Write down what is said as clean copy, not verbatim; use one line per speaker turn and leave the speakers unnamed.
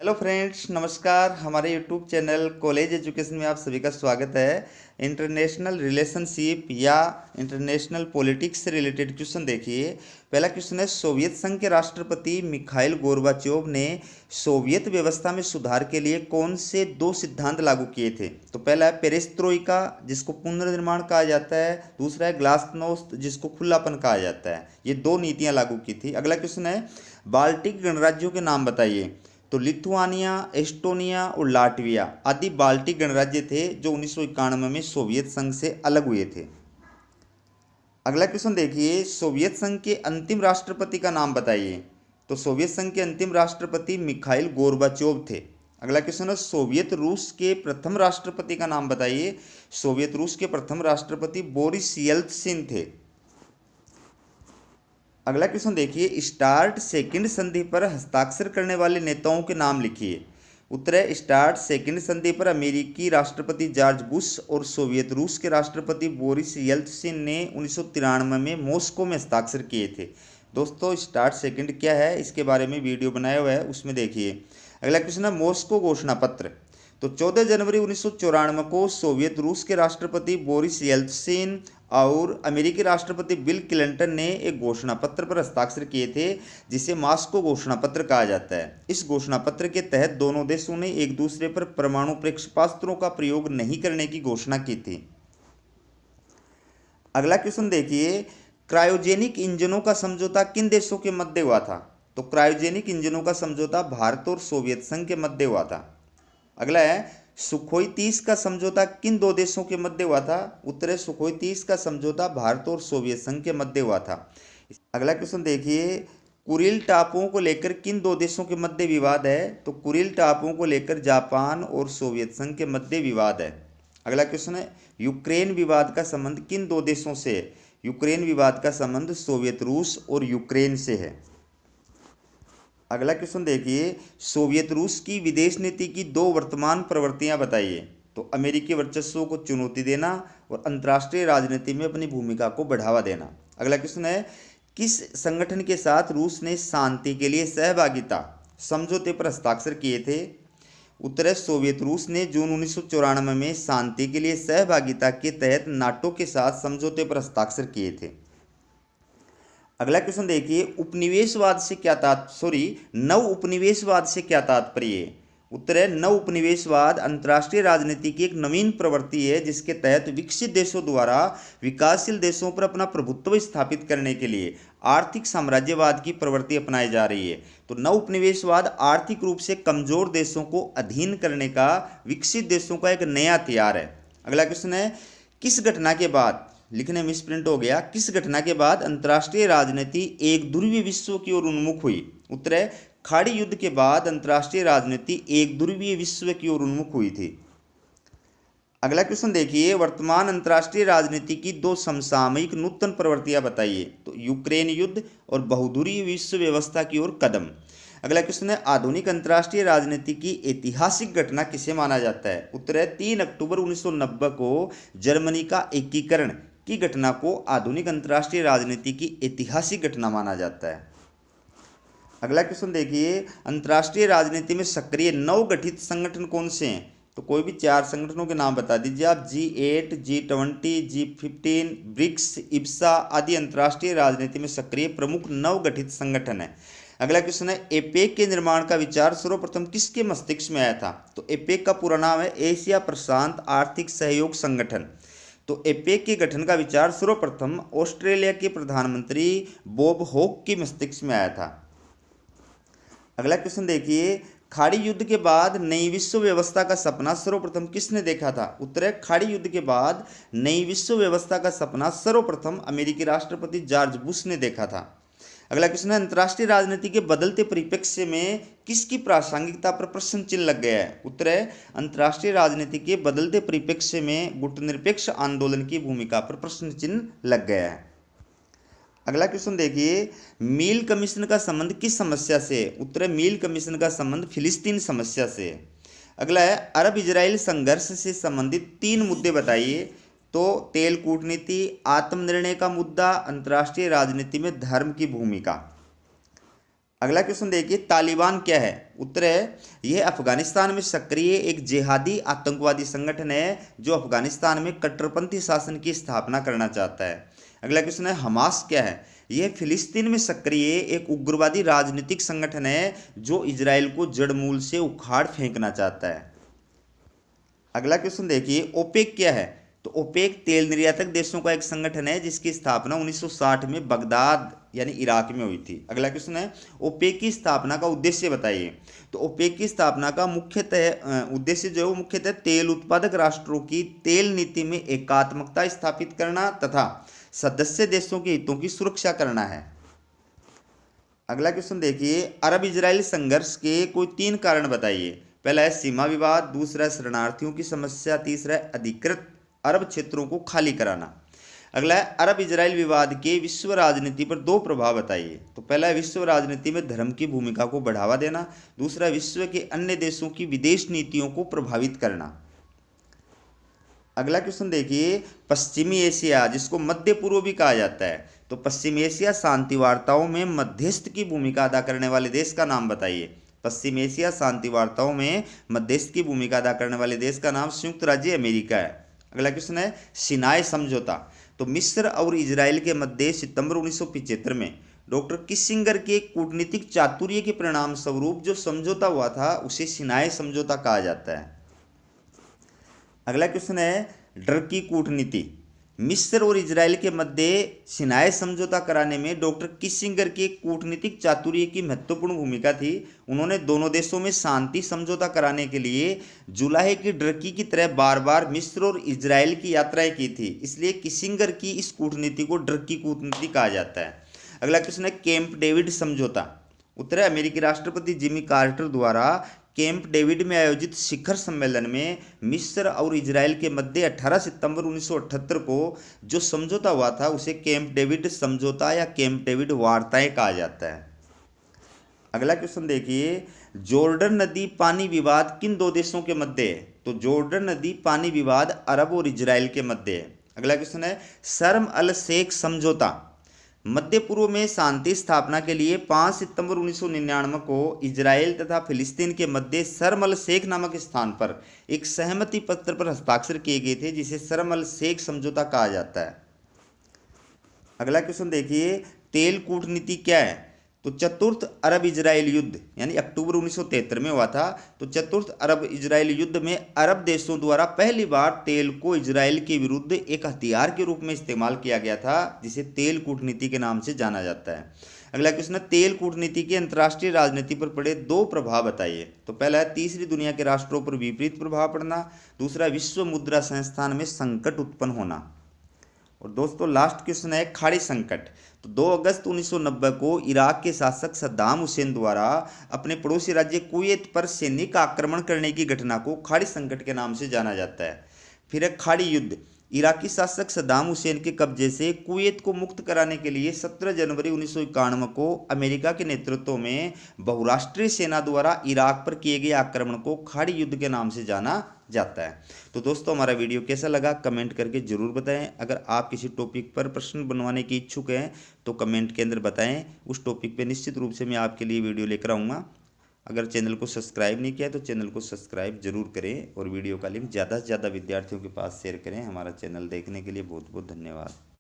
Hello friends, नमस्कार। हमारे YouTube channel college education में आप सभी का स्वागत है। इंटरनेशनल रिलेशनशिप या इंटरनेशनल पॉलिटिक्स से रिलेटेड क्वेश्चन देखिए। पहला क्वेश्चन है, सोवियत संघ के राष्ट्रपति मिखाइल गोर्बाचोव ने सोवियत व्यवस्था में सुधार के लिए कौन से दो सिद्धांत लागू किए थे? तो पहला है पेरेस्ट्रोइका, जिसको पुनर्निर्माण कहा जाता है। दूसरा है ग्लासनोस्त, जिसको खुलापन कहा जाता है। ये दो नीतियां लागू की थी। अगला क्वेश्चन है, बाल्टिक गणराज्यों के नाम बताइए। तो लिथुआनिया, एस्टोनिया और लाटविया आदि बाल्टिक गणराज्य थे जो 1991 में सोवियत संघ से अलग हुए थे। अगला क्वेश्चन देखिए, सोवियत संघ के अंतिम राष्ट्रपति का नाम बताइए। तो सोवियत संघ के अंतिम राष्ट्रपति मिखाइल गोर्बाचोव थे। अगला क्वेश्चन है, सोवियत रूस के प्रथम राष्ट्रपति का नाम बताइए। सोवियत रूस के प्रथम राष्ट्रपति बोरिस येल्त्सिन थे। अगला क्वेश्चन देखिए, स्टार्ट सेकंड संधि पर हस्ताक्षर करने वाले नेताओं के नाम लिखिए। उत्तर है, स्टार्ट सेकंड संधि पर अमेरिकी राष्ट्रपति जॉर्ज बुश और सोवियत रूस के राष्ट्रपति बोरिस येल्त्सिन ने 1993 में मॉस्को में हस्ताक्षर किए थे। दोस्तों, स्टार्ट सेकंड क्या है, इसके बारे में वीडियो बनाया हुआ है, उसमें देखिए। अगला क्वेश्चन है, मॉस्को घोषणा पत्र। तो 14 जनवरी 1994 को सोवियत रूस के राष्ट्रपति बोरिस येल्त्सिन और अमेरिकी राष्ट्रपति बिल क्लिंटन ने एक घोषणा पत्र पर हस्ताक्षर किए थे, जिसे मॉस्को घोषणा पत्र कहा जाता है। इस घोषणा पत्र के तहत दोनों देशों ने एक दूसरे पर परमाणु प्रक्षेपास्त्रों का प्रयोग नहीं करने की घोषणा की थी। अगला क्वेश्चन देखिए, क्रायोजेनिक इंजनों का समझौता किन देशों के मध्य हुआ था? तो क्रायोजेनिक इंजनों का समझौता भारत और सोवियत संघ के मध्य हुआ था। अगला है, सुखोई 30 का समझौता किन दो देशों के मध्य हुआ था? उत्तर है, सुखोई 30 का समझौता भारत और सोवियत संघ के मध्य हुआ था। अगला क्वेश्चन देखिए, कुरिल टापुओं को लेकर किन दो देशों के मध्य विवाद है? तो कुरिल टापुओं को लेकर जापान और सोवियत संघ के मध्य विवाद है। अगला क्वेश्चन है, यूक्रेन विवाद का संबंध किन दो देशों से है? यूक्रेन विवाद का संबंध सोवियत रूस और यूक्रेन से है। अगला क्वेश्चन देखिए, सोवियत रूस की विदेश नीति की दो वर्तमान प्रवृत्तियां बताइए। तो अमेरिकी वर्चस्व को चुनौती देना और अंतर्राष्ट्रीय राजनीति में अपनी भूमिका को बढ़ावा देना। अगला क्वेश्चन है, किस संगठन के साथ रूस ने शांति के लिए सहभागिता समझौते पर हस्ताक्षर किए थे? उत्तर है, सोवियत रूस ने जून 1994 में शांति के लिए सहभागिता के तहत नाटो के साथ समझौते पर हस्ताक्षर किए थे। अगला क्वेश्चन देखिए, उपनिवेशवाद से क्या नव उपनिवेशवाद से क्या तात्पर्य है? उत्तर है, नव उपनिवेशवाद अंतर्राष्ट्रीय राजनीति की एक नवीन प्रवृत्ति है, जिसके तहत विकसित देशों द्वारा विकासशील देशों पर अपना प्रभुत्व स्थापित करने के लिए आर्थिक साम्राज्यवाद की प्रवृत्ति अपनाई जा रही है। तो नव उपनिवेशवाद आर्थिक रूप से कमजोर देशों को अधीन करने का विकसित देशों का एक नया हथियार है। अगला क्वेश्चन है, किस घटना के बाद, लिखने में मिसप्रिंट हो गया, किस घटना के बाद अंतर्राष्ट्रीय राजनीति एक ध्रुवीय विश्व की ओर उन्मुख हुई? उत्तर है, खाड़ी युद्ध के बाद अंतर्राष्ट्रीय राजनीति एक ध्रुवीय विश्व की ओर उन्मुख हुई थी। अगला क्वेश्चन देखिए, वर्तमान अंतर्राष्ट्रीय राजनीति की दो समसामयिक नूतन प्रवृत्तियां बताइए। तो यूक्रेन युद्ध और बहुध्रुवीय विश्व व्यवस्था की ओर कदम। अगला क्वेश्चन है, आधुनिक अंतर्राष्ट्रीय राजनीति की ऐतिहासिक घटना किसे माना जाता है? उत्तर है, 3 अक्टूबर 1990 को जर्मनी का एकीकरण की घटना को आधुनिक अंतर्राष्ट्रीय राजनीति की ऐतिहासिक घटना माना जाता है। अगला क्वेश्चन देखिए, अंतर्राष्ट्रीय राजनीति में सक्रिय नवगठित संगठन कौन से हैं? तो कोई भी 4 संगठनों के नाम बता दीजिए आप। G8, G20, G15, BRICS, IBSA आदि अंतर्राष्ट्रीय राजनीति में सक्रिय प्रमुख नवगठित संगठन है। अगला क्वेश्चन है, एपेक के निर्माण का विचार सर्वप्रथम किसके मस्तिष्क में आया था? तो एपेक का पूरा नाम है एशिया प्रशांत आर्थिक सहयोग संगठन। तो एपेक के गठन का विचार सर्वप्रथम ऑस्ट्रेलिया के प्रधानमंत्री बॉब हॉक के मस्तिष्क में आया था। अगला क्वेश्चन देखिए, खाड़ी युद्ध के बाद नई विश्व व्यवस्था का सपना सर्वप्रथम किसने देखा था? उत्तर है, खाड़ी युद्ध के बाद नई विश्व व्यवस्था का सपना सर्वप्रथम अमेरिकी राष्ट्रपति जॉर्ज बुश ने देखा था। अगला क्वेश्चन है, अंतर्राष्ट्रीय राजनीति के बदलते परिप्रेक्ष्य में किसकी प्रासंगिकता पर प्रश्न चिन्ह लग गया है? उत्तर है, अंतर्राष्ट्रीय राजनीति के बदलते परिप्रेक्ष्य में गुटनिरपेक्ष आंदोलन की भूमिका पर प्रश्न चिन्ह लग गया है। अगला क्वेश्चन देखिए, मील कमीशन का संबंध किस समस्या से है? उत्तर है, मील कमीशन का संबंध फिलिस्तीन समस्या से है। अगला है, अरब इजराइल संघर्ष से संबंधित 3 मुद्दे बताइए। तो तेल कूटनीति, आत्मनिर्णय का मुद्दा, अंतर्राष्ट्रीय राजनीति में धर्म की भूमिका। अगला क्वेश्चन देखिए, तालिबान क्या है? उत्तर है यह अफगानिस्तान में सक्रिय एक जिहादी आतंकवादी संगठन है जो अफगानिस्तान में कट्टरपंथी शासन की स्थापना करना चाहता है। अगला क्वेश्चन है हमास क्या है? यह फिलिस्तीन में सक्रिय एक उग्रवादी राजनीतिक संगठन है जो इजराइल को जड़मूल से उखाड़ फेंकना चाहता है। अगला क्वेश्चन देखिए ओपेक क्या है? तो ओपेक तेल निर्यातक देशों का एक संगठन है जिसकी स्थापना 1960 में बगदाद यानी इराक में हुई थी। अगला क्वेश्चन है ओपेक की स्थापना का उद्देश्य बताइए। तो ओपेक की स्थापना का मुख्यतः उद्देश्य जो है वो मुख्यतः तेल उत्पादक राष्ट्रों की तेल नीति में एकात्मकता स्थापित करना तथा सदस्य देशों के हितों की सुरक्षा करना है। अगला क्वेश्चन देखिए अरब इजराइल संघर्ष के कोई 3 कारण बताइए। पहला है सीमा विवाद, दूसरा है शरणार्थियों की समस्या, तीसरा है अधिकृत अरब क्षेत्रों को खाली कराना। अगला है अरब इजराइल विवाद के विश्व राजनीति पर 2 प्रभाव बताइए। तो पहला है विश्व राजनीति में धर्म की भूमिका को बढ़ावा देना, दूसरा विश्व के अन्य देशों की विदेश नीतियों को प्रभावित करना। अगला क्वेश्चन देखिए पश्चिमी एशिया जिसको मध्य पूर्व भी कहा जाता है, तो पश्चिमी एशिया शांति वार्ताओं में मध्यस्थ की भूमिका अदा करने वाले देश का नाम बताइए। पश्चिम एशिया शांति वार्ताओं में मध्यस्थ की भूमिका अदा करने वाले देश का नाम संयुक्त राज्य अमेरिका है। अगला क्वेश्चन है सिनाई समझौता। तो मिस्र और इजराइल के मध्य सितंबर 1975 में डॉक्टर किसिंगर के कूटनीतिक चातुर्य के परिणाम स्वरूप जो समझौता हुआ था उसे सिनाई समझौता कहा जाता है। अगला क्वेश्चन है डर की कूटनीति। मिस्र और इजराइल के मध्य सिनाई समझौता कराने में डॉक्टर किसिंगर के कूटनीतिक चातुर्य की महत्वपूर्ण भूमिका थी। उन्होंने दोनों देशों में शांति समझौता कराने के लिए जुलाहे की डरकी की तरह बार बार मिस्र और इजराइल की यात्राएं की थी, इसलिए किसिंगर की इस कूटनीति को डर की कूटनीति कहा जाता है। अगला क्वेश्चन है कैंप डेविड समझौता। उत्तर है अमेरिकी राष्ट्रपति जिमी कार्टर द्वारा कैंप डेविड में आयोजित शिखर सम्मेलन में मिस्र और इजराइल के मध्य 18 सितंबर 1978 को जो समझौता हुआ था उसे कैंप डेविड समझौता या कैंप डेविड वार्ताएं कहा जाता है। अगला क्वेश्चन देखिए जॉर्डन नदी पानी विवाद किन 2 देशों के मध्य है? तो जॉर्डन नदी पानी विवाद अरब और इजराइल के मध्य है। अगला क्वेश्चन है शर्म अल शेख समझौता। मध्य पूर्व में शांति स्थापना के लिए 5 सितंबर 1999 को इजराइल तथा फिलिस्तीन के मध्य शर्म अल शेख नामक स्थान पर एक सहमति पत्र पर हस्ताक्षर किए गए थे जिसे शर्म अल शेख समझौता कहा जाता है। अगला क्वेश्चन देखिए तेल कूटनीति क्या है? तो चतुर्थ अरब इजराइल युद्ध यानी अक्टूबर 1973 में हुआ था। तो चतुर्थ अरब इजराइल युद्ध में अरब देशों द्वारा पहली बार तेल को इजराइल के विरुद्ध एक हथियार के रूप में इस्तेमाल किया गया था जिसे तेल कूटनीति के नाम से जाना जाता है। अगला क्वेश्चन है तेल कूटनीति के अंतर्राष्ट्रीय राजनीति पर पड़े 2 प्रभाव बताइए। तो पहला है तीसरी दुनिया के राष्ट्रों पर विपरीत प्रभाव पड़ना, दूसरा विश्व मुद्रा संस्थान में संकट उत्पन्न होना। और दोस्तों लास्ट क्वेश्चन है खाड़ी संकट। तो 2 अगस्त 1990 को इराक के शासक सद्दाम हुसैन द्वारा अपने पड़ोसी राज्य कुवैत पर सैनिक आक्रमण करने की घटना को खाड़ी संकट के नाम से जाना जाता है। फिर है खाड़ी युद्ध। इराकी शासक सद्दाम हुसैन के कब्जे से कुवैत को मुक्त कराने के लिए 17 जनवरी 1991 को अमेरिका के नेतृत्व में बहुराष्ट्रीय सेना द्वारा इराक पर किए गए आक्रमण को खाड़ी युद्ध के नाम से जाना जाता है। तो दोस्तों हमारा वीडियो कैसा लगा कमेंट करके ज़रूर बताएं। अगर आप किसी टॉपिक पर प्रश्न बनवाने की इच्छुक हैं तो कमेंट के अंदर बताएं, उस टॉपिक पे निश्चित रूप से मैं आपके लिए वीडियो लेकर आऊँगा। अगर चैनल को सब्सक्राइब नहीं किया तो चैनल को सब्सक्राइब जरूर करें और वीडियो का लिंक ज़्यादा से ज़्यादा विद्यार्थियों के पास शेयर करें। हमारा चैनल देखने के लिए बहुत बहुत धन्यवाद।